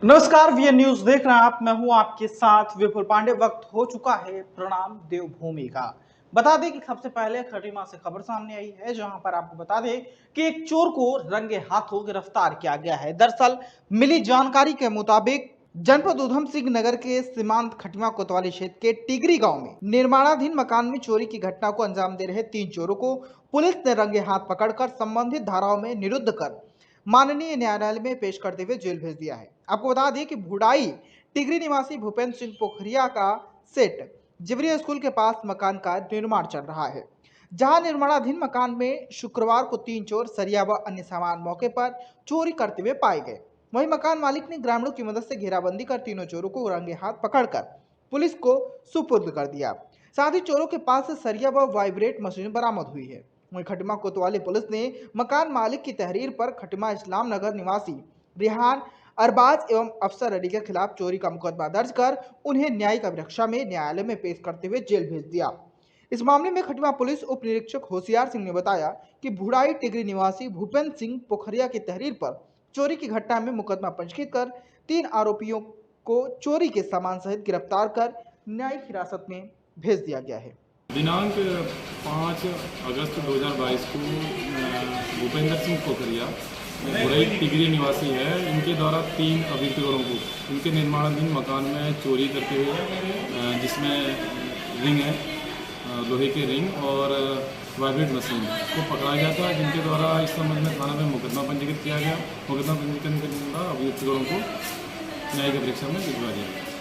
नमस्कार, VN news देख रहे हैं आप। मैं हूं आपके साथ विपुल पांडे। वक्त हो चुका है प्रणाम देवभूमि का। बता दें कि सबसे पहले खटीमा से खबर सामने आई है, जहां पर आपको बता दें कि एक चोर को रंगे हाथों गिरफ्तार किया गया है। दरअसल मिली जानकारी के मुताबिक जनपद उधम सिंह नगर के सीमांत खटीमा कोतवाली क्षेत्र के टिगरी गांव में निर्माणाधीन मकान में चोरी की घटना को अंजाम दे रहे 3 चोरों को पुलिस ने रंगे हाथ पकड़कर संबंधित धाराओं में निरुद्ध कर माननीय न्यायालय में पेश करते हुए जेल भेज दिया है। आपको बता दें कि भुडाई टिगरी निवासी भूपेंद्र सिंह पोखरिया का सेट जिवरिया स्कूल के पास मकान का निर्माण चल रहा है, जहां निर्माणाधीन मकान में शुक्रवार को 3 चोर सरिया व अन्य सामान मौके पर चोरी करते हुए पाए गए। वहीं मकान मालिक ने ग्रामीणों की मदद से घेराबंदी कर तीनों चोरों को रंगे हाथ पकड़कर पुलिस को सुपुर्द कर दिया। साथ ही चोरों के पास से सरिया व वाइब्रेट मशीन बरामद हुई है। वहीं खटीमा कोतवाली पुलिस ने मकान मालिक की तहरीर पर खटीमा इस्लाम नगर निवासी रिहान अरबाज एवं अफसर अली के खिलाफ चोरी का मुकदमा दर्ज कर उन्हें न्यायिक अभिरक्षा में न्यायालय में पेश करते हुए जेल भेज दिया। इस मामले में खटीमा पुलिस उप निरीक्षक होशियार सिंह ने बताया कि भुड़ाई टिगरी निवासी भूपेंद्र सिंह पोखरिया की तहरीर पर चोरी की घटना में मुकदमा पंजीकृत कर 3 आरोपियों को चोरी के सामान सहित गिरफ्तार कर न्यायिक हिरासत में भेज दिया गया है। दिनांक 5 अगस्त 2022 को भूपेंद्र सिंह पोखरिया बुरई टिगरी निवासी है, इनके द्वारा 3 अभियुक्तों को इनके निर्माणाधीन मकान में चोरी करते हुए, जिसमें रिंग है, लोहे के रिंग और वाइब्रेट मशीन को पकड़ा गया था, जिनके द्वारा इस संबंध में थाना में मुकदमा पंजीकृत किया गया। मुकदमा पंजीकरण के द्वारा अभियुक्तों को न्यायिक परीक्षा में भिजवा दिया गया।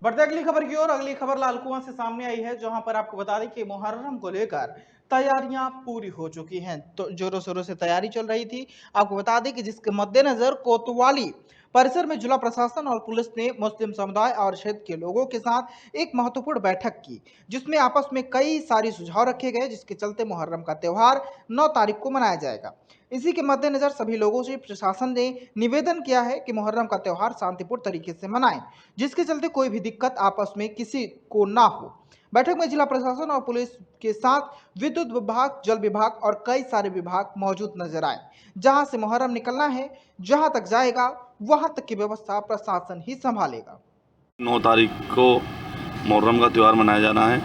बढ़ते अगली खबर की ओर। अगली खबर लालकुआं से सामने आई है, जहां पर आपको बता दें कि मुहर्रम को लेकर तैयारियां पूरी हो चुकी हैं। तो जोरों शोरों से तैयारी चल रही थी। आपको बता दें कि जिसके मद्देनजर कोतवाली परिसर में जिला प्रशासन और पुलिस ने मुस्लिम समुदाय और क्षेत्र के लोगों के साथ एक महत्वपूर्ण बैठक की, जिसमें आपस में कई सारे सुझाव रखे गए, जिसके चलते मुहर्रम का त्यौहार 9 तारीख को मनाया जाएगा। इसी के मद्देनजर सभी लोगों से प्रशासन ने निवेदन किया है कि मुहर्रम का त्यौहार शांतिपूर्ण तरीके से मनाएं, जिसके चलते कोई भी दिक्कत आपस में किसी को ना हो। बैठक में जिला प्रशासन और पुलिस के साथ विद्युत विभाग, जल विभाग और कई सारे विभाग मौजूद नजर आए। जहां से मुहर्रम निकलना है, जहां तक जाएगा वहां तक की व्यवस्था प्रशासन ही संभालेगा। 9 तारीख को मुहर्रम का त्यौहार मनाया जाना है,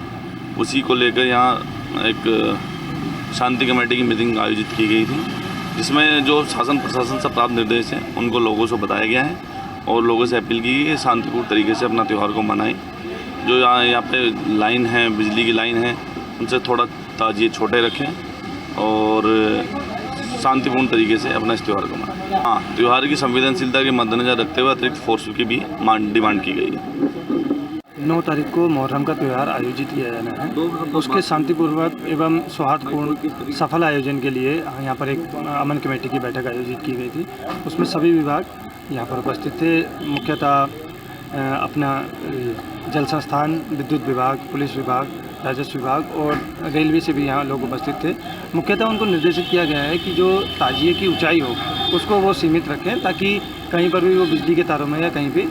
उसी को लेकर यहाँ एक शांति कमेटी की मीटिंग आयोजित की गई थी, जिसमें जो शासन प्रशासन से प्राप्त निर्देश हैं उनको लोगों से बताया गया है और लोगों से अपील की गई है शांतिपूर्ण तरीके से अपना त्यौहार को मनाएं। जो यहाँ पे लाइन है, बिजली की लाइन है, उनसे थोड़ा ताजिए छोटे रखें और शांतिपूर्ण तरीके से अपना इस त्यौहार को मनाएं। हाँ, त्यौहार की संवेदनशीलता के मद्देनजर रखते हुए अतिरिक्त फोर्स की भी डिमांड की गई है। 9 तारीख को मुहर्रम का त्यौहार आयोजित किया जाना है। उसके शांतिपूर्वक एवं सौहार्दपूर्ण सफल आयोजन के लिए यहाँ पर एक अमन कमेटी की बैठक आयोजित की गई थी। उसमें सभी विभाग यहाँ पर उपस्थित थे। मुख्यतः अपना जल संस्थान, विद्युत विभाग, पुलिस विभाग, राजस्व विभाग और रेलवे से भी यहाँ लोग उपस्थित थे। मुख्यतः उनको निर्देशित किया गया है कि जो ताजिए की ऊंचाई हो उसको वो सीमित रखें, ताकि कहीं पर भी वो बिजली के तारों में या कहीं भी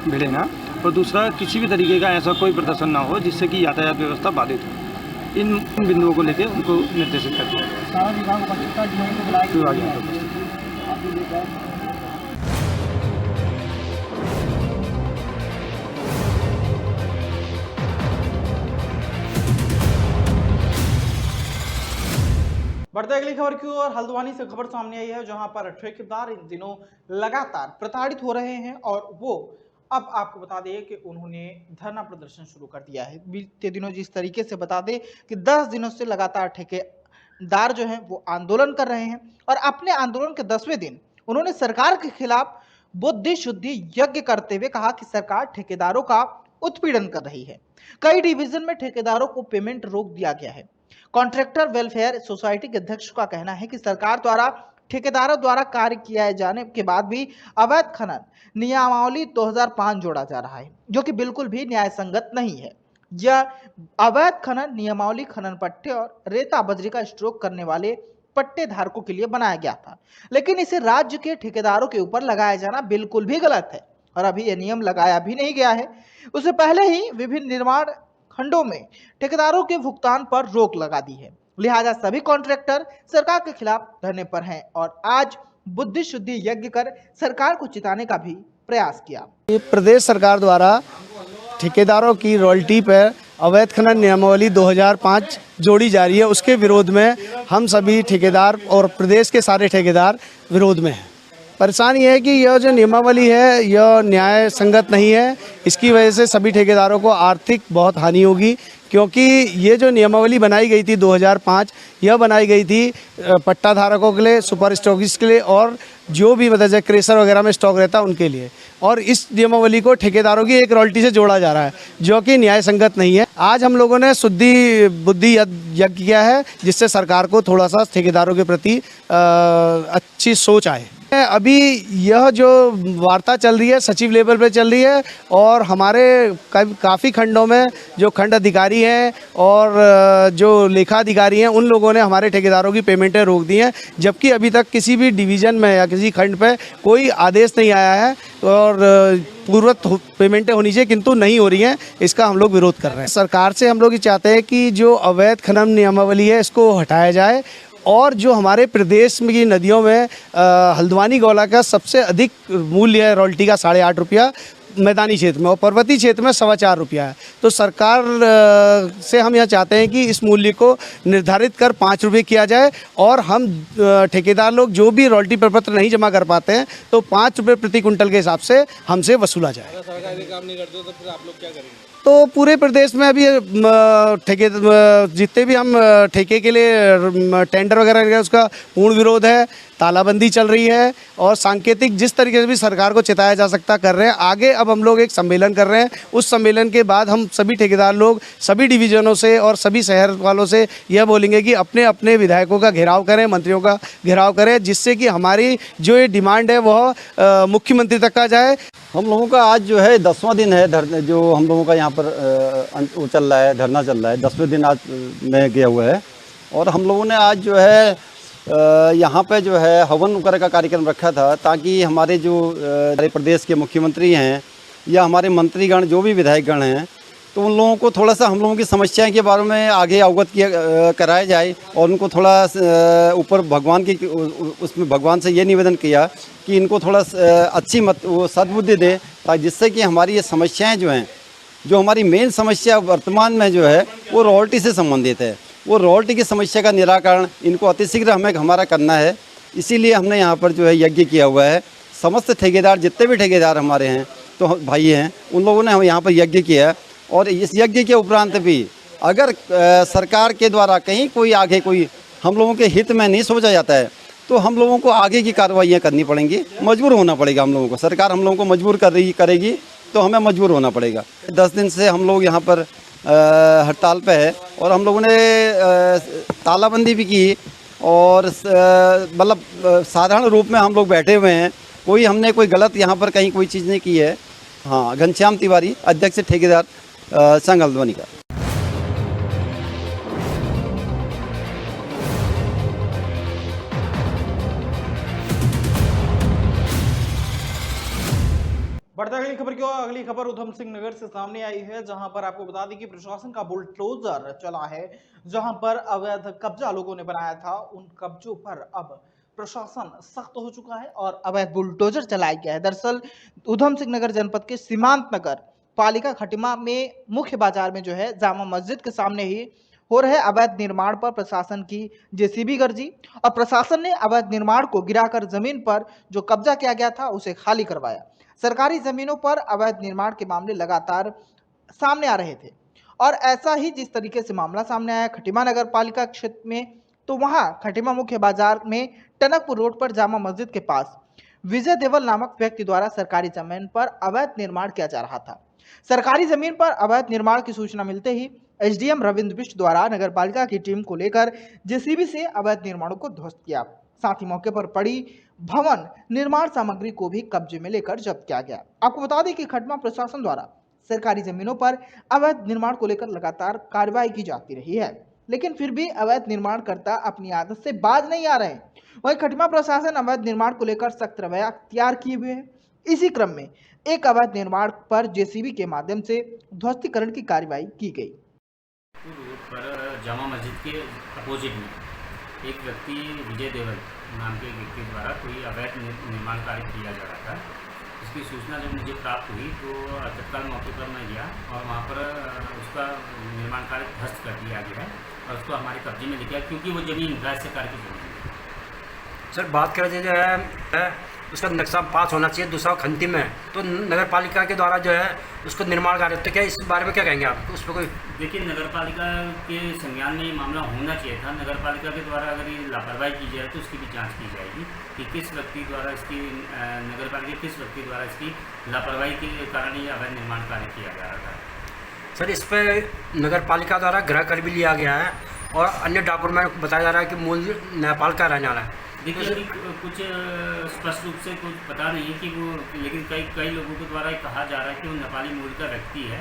भिड़े ना। और दूसरा, किसी भी तरीके का ऐसा कोई प्रदर्शन ना हो जिससे कि यातायात व्यवस्था बाधित हो। इन बिंदुओं को लेकर उनको निर्देशित कर दिया गया। बढ़ते अगली खबर की ओर। हल्द्वानी से खबर सामने आई है, जहां पर ठेकेदार इन दिनों लगातार प्रताड़ित हो रहे हैं और वो अब आपको बता दें कि उन्होंने धरना प्रदर्शन शुरू कर दिया है। बीते दिनों जिस तरीके से बता दें कि 10 दिनों से लगातार ठेकेदार जो हैं वो आंदोलन कर रहे हैं और अपने आंदोलन के 10वें दिन उन्होंने सरकार के खिलाफ बुद्धि शुद्धि यज्ञ करते हुए कहा कि सरकार ठेकेदारों का उत्पीड़न कर रही है। कई डिवीजन में ठेकेदारों को पेमेंट रोक दिया गया है। कॉन्ट्रैक्टर वेलफेयर सोसाइटी के अध्यक्ष का कहना है कि सरकार द्वारा ठेकेदारों द्वारा कार्य किया जाने के बाद भी अवैध खनन नियमावली 2005 जोड़ा जा रहा है, जो कि बिल्कुल भी न्याय संगत नहीं है। यह अवैध खनन नियमावली खनन पट्टे और रेता बजरी का स्ट्रोक करने वाले पट्टे धारकों के लिए बनाया गया था, लेकिन इसे राज्य के ठेकेदारों के ऊपर लगाया जाना बिल्कुल भी गलत है और अभी यह नियम लगाया भी नहीं गया है। उससे पहले ही विभिन्न निर्माण खंडों में ठेकेदारों के भुगतान पर रोक लगा दी है। लिहाजा सभी कॉन्ट्रैक्टर सरकार के खिलाफ धरने पर हैं और आज बुद्धि शुद्धि यज्ञ कर सरकार को चिताने का भी प्रयास किया। प्रदेश सरकार द्वारा ठेकेदारों की रॉयल्टी पर अवैध खनन नियमावली 2005 जोड़ी जा रही है, उसके विरोध में हम सभी ठेकेदार और प्रदेश के सारे ठेकेदार विरोध में हैं। परेशानी है कि यह जो नियमावली है यह न्याय संगत नहीं है। इसकी वजह से सभी ठेकेदारों को आर्थिक बहुत हानि होगी, क्योंकि ये जो नियमावली बनाई गई थी 2005, यह बनाई गई थी पट्टा धारकों के लिए, सुपर स्टॉकिस्ट के लिए और जो भी मतलब क्रेशर वगैरह में स्टॉक रहता है उनके लिए। और इस नियमावली को ठेकेदारों की एक रॉयल्टी से जोड़ा जा रहा है, जो कि न्याय संगत नहीं है। आज हम लोगों ने शुद्धि बुद्धि यज्ञ किया है, जिससे सरकार को थोड़ा सा ठेकेदारों के प्रति अच्छी सोच आए। अभी यह जो वार्ता चल रही है सचिव लेवल पे चल रही है और हमारे काफ़ी खंडों में जो खंड अधिकारी हैं और जो लेखा अधिकारी हैं उन लोगों ने हमारे ठेकेदारों की पेमेंटें रोक दी हैं, जबकि अभी तक किसी भी डिवीज़न में या किसी खंड पे कोई आदेश नहीं आया है और पूर्वत पेमेंटें होनी चाहिए किंतु नहीं हो रही हैं। इसका हम लोग विरोध कर रहे हैं। सरकार से हम लोग ये चाहते हैं कि जो अवैध खनन नियमावली है इसको हटाया जाए और जो हमारे प्रदेश में की नदियों में हल्द्वानी गौला का सबसे अधिक मूल्य है रॉयल्टी का 8.5 रुपया मैदानी क्षेत्र में और पर्वतीय क्षेत्र में 4.25 रुपया है। तो सरकार से हम यह चाहते हैं कि इस मूल्य को निर्धारित कर 5 रुपये किया जाए और हम ठेकेदार लोग जो भी रॉयल्टी प्रपत्र नहीं जमा कर पाते हैं तो 5 रुपये प्रति कुंटल के हिसाब से हमसे वसूला जाए। अगर सरकारी काम नहीं करते तो फिर आप लोग क्या करेंगे? तो पूरे प्रदेश में अभी जितने भी हम ठेके के लिए टेंडर वगैरह लगे उसका पूर्ण विरोध है, तालाबंदी चल रही है और सांकेतिक जिस तरीके से भी सरकार को चिताया जा सकता कर रहे हैं। आगे अब हम लोग एक सम्मेलन कर रहे हैं, उस सम्मेलन के बाद हम सभी ठेकेदार लोग सभी डिवीज़नों से और सभी शहर वालों से यह बोलेंगे कि अपने अपने विधायकों का घेराव करें, मंत्रियों का घेराव करें, जिससे कि हमारी जो ये डिमांड है वह मुख्यमंत्री तक का जाए। हम लोगों का आज जो है 10वां दिन है जो हम लोगों का यहाँ पर वो चल रहा है, धरना चल रहा है। 10वें दिन आज में गया हुआ है और हम लोगों ने आज जो है यहाँ पे जो है हवन वगैरह का कार्यक्रम रखा था, ताकि हमारे जो हमारे प्रदेश के मुख्यमंत्री हैं या हमारे मंत्रीगण जो भी विधायकगण हैं तो उन लोगों को थोड़ा सा हम लोगों की समस्याएं के बारे में आगे अवगत कराया जाए और उनको थोड़ा ऊपर भगवान की उसमें भगवान से ये निवेदन किया कि इनको थोड़ा अच्छी वो सद्बुद्धि दे, ताकि जिससे कि हमारी ये समस्याएं जो हैं, जो हमारी मेन समस्या वर्तमान में जो है वो रॉयल्टी से संबंधित है, वो रॉयल्टी की समस्या का निराकरण इनको अतिशीघ्र हमारा करना है। इसीलिए हमने यहाँ पर जो है यज्ञ किया हुआ है। समस्त ठेकेदार जितने भी ठेकेदार हमारे हैं तो भाई हैं, उन लोगों ने हम यहाँ पर यज्ञ किया और इस यज्ञ के उपरांत भी अगर सरकार के द्वारा कहीं कोई आगे कोई हम लोगों के हित में नहीं सोचा जाता है तो हम लोगों को आगे की कार्रवाइयाँ करनी पड़ेंगी, मजबूर होना पड़ेगा हम लोगों को। सरकार हम लोगों को मजबूर करेगी तो हमें मजबूर होना पड़ेगा। 10 दिन से हम लोग यहाँ पर हड़ताल पे है और हम लोगों ने तालाबंदी भी की और मतलब साधारण रूप में हम लोग बैठे हुए हैं। हमने कोई गलत यहाँ पर कहीं कोई चीज़ नहीं की है। हाँ, घनश्याम तिवारी, अध्यक्ष ठेकेदार संघ हल्द्वानी का। बढ़ते अगली खबर की ओर। अगली खबर उधम सिंह नगर से सामने आई है, जहां पर आपको बता दें कि प्रशासन का बुलडोजर चला है। जहां पर अवैध कब्जा लोगों ने बनाया था, उन कब्जों पर अब प्रशासन सख्त हो चुका है और अवैध बुलडोजर चलाया गया है। दरअसल उधम सिंह नगर जनपद के सीमांत नगर पालिका खटिमा में मुख्य बाजार में जो है जामा मस्जिद के सामने ही हो रहे अवैध निर्माण पर प्रशासन की जेसीबी गर्जी और प्रशासन ने अवैध निर्माण को गिराकर जमीन पर जो कब्जा किया गया था उसे खाली करवाया। सरकारी जमीनों पर अवैध निर्माण के मामले लगातार सामने आ रहे थे और ऐसा ही जिस तरीके से मामला सामने आया खटिमा नगर पालिका क्षेत्र में, तो वहां खटिमा मुख्य बाजार में टनकपुर रोड पर जामा मस्जिद के पास विजय देवल नामक व्यक्ति द्वारा सरकारी जमीन पर अवैध निर्माण किया जा रहा था। सरकारी जमीन पर अवैध निर्माण की सूचना मिलते ही एसडीएम रविंद्र बिष्ट द्वारा नगर पालिका की टीम को लेकर जेसीबी से अवैध निर्माणों को ध्वस्त किया। साथ ही मौके पर पड़ी भवन निर्माण सामग्री को भी कब्जे में लेकर जब्त किया गया। आपको बता दें कि खटिमा प्रशासन द्वारा सरकारी जमीनों पर अवैध निर्माण को लेकर लगातार कार्रवाई की जाती रही है, लेकिन फिर भी अवैध निर्माणकर्ता अपनी आदत से बाज नहीं आ रहे। वहीं खटिमा प्रशासन अवैध निर्माण को लेकर सख्त रवैया अख्तियार किए हुए है। इसी क्रम में एक अवैध निर्माण पर जेसीबी के माध्यम से ध्वस्तीकरण की कार्रवाई की गई। पर जामा मस्जिद के अपोजिट में एक व्यक्ति विजय देवल नाम के व्यक्ति द्वारा कोई अवैध निर्माण कार्य किया जा रहा था। इसकी सूचना जब मुझे प्राप्त हुई तो तत्काल मौके पर मैं गया और वहाँ पर उसका निर्माण कार्य ध्वस्त कर दिया गया है और उसको हमारे कब्जे में लिखा क्योंकि वो जमीन राज्य सरकार की जमीन है। सर बात करें जो है उसका नक्शा पास होना चाहिए, दूसरा खंती में तो नगर पालिका के द्वारा जो है उसको निर्माण कार्य, तो क्या इस बारे में क्या कहेंगे आप उस पर कोई? देखिए नगर पालिका के संज्ञान में ये मामला होना चाहिए था। नगर पालिका के द्वारा अगर ये लापरवाही की जाए तो उसकी भी जांच की जाएगी कि किस व्यक्ति द्वारा इसकी नगर पालिका किस व्यक्ति द्वारा इसकी लापरवाही के कारण ये अवैध निर्माण कार्य किया जा रहा था। सर इस पर नगर पालिका द्वारा गृह कर भी लिया गया है और अन्य डॉक्यूमेंट बताया जा रहा है कि मूल नेपाल का रहने वाला है। देखिए अभी कुछ स्पष्ट रूप से कुछ पता नहीं है कि वो, लेकिन कई लोगों के द्वारा कहा जा रहा है कि वो नेपाली मूल का व्यक्ति है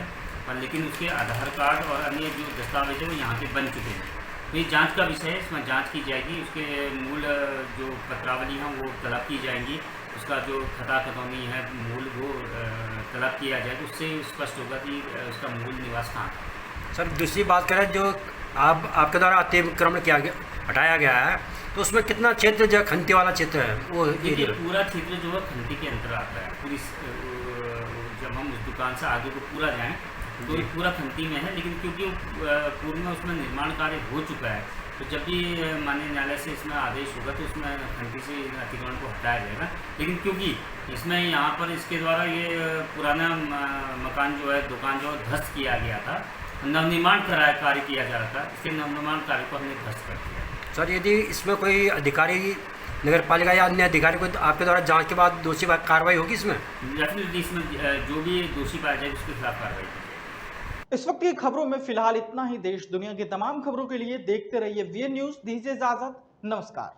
और लेकिन उसके आधार कार्ड और अन्य जो दस्तावेज है वो यहाँ के बन चुके हैं। तो ये जांच का विषय है, इसमें जांच की जाएगी, उसके मूल जो पत्रावली हैं वो तलब की जाएंगी, उसका जो खता खतौनी है मूल वो तलब किया जाएगा, उससे स्पष्ट होगा कि उसका मूल निवास कहाँ है। सर दूसरी बात करें जो आपके द्वारा अतिक्रमण किया गया हटाया गया है तो उसमें कितना क्षेत्र जो खंती वाला क्षेत्र है वो? देखिए पूरा क्षेत्र जो है खंती के अंदर आता है। पूरी जब हम उस दुकान से आगे को पूरा जाएं तो ये पूरा खंती में है, लेकिन क्योंकि पूर्व में उसमें निर्माण कार्य हो चुका है तो जब भी माननीय न्यायालय से इसमें आदेश होगा तो उसमें खंती से अतिक्रमण को हटाया जाएगा। लेकिन क्योंकि इसमें यहाँ पर इसके द्वारा ये पुराना मकान जो है दुकान जो ध्वस्त किया गया था, नवनिर्माण कार्य किया जा रहा था, इसके नवनिर्माण कार्य को हमने ध्वस्त कर दिया। सर यदि इसमें कोई अधिकारी नगर पालिका या अन्य अधिकारी को आपके द्वारा जांच के बाद दोषी कार्रवाई होगी इसमें? डेफिनेटली इसमें जो भी दोषी पाया जाए उसके खिलाफ कार्रवाई की। इस वक्त की खबरों में फिलहाल इतना ही। देश दुनिया की तमाम खबरों के लिए देखते रहिए वीएन न्यूज। दीजिए इजाजत, नमस्कार।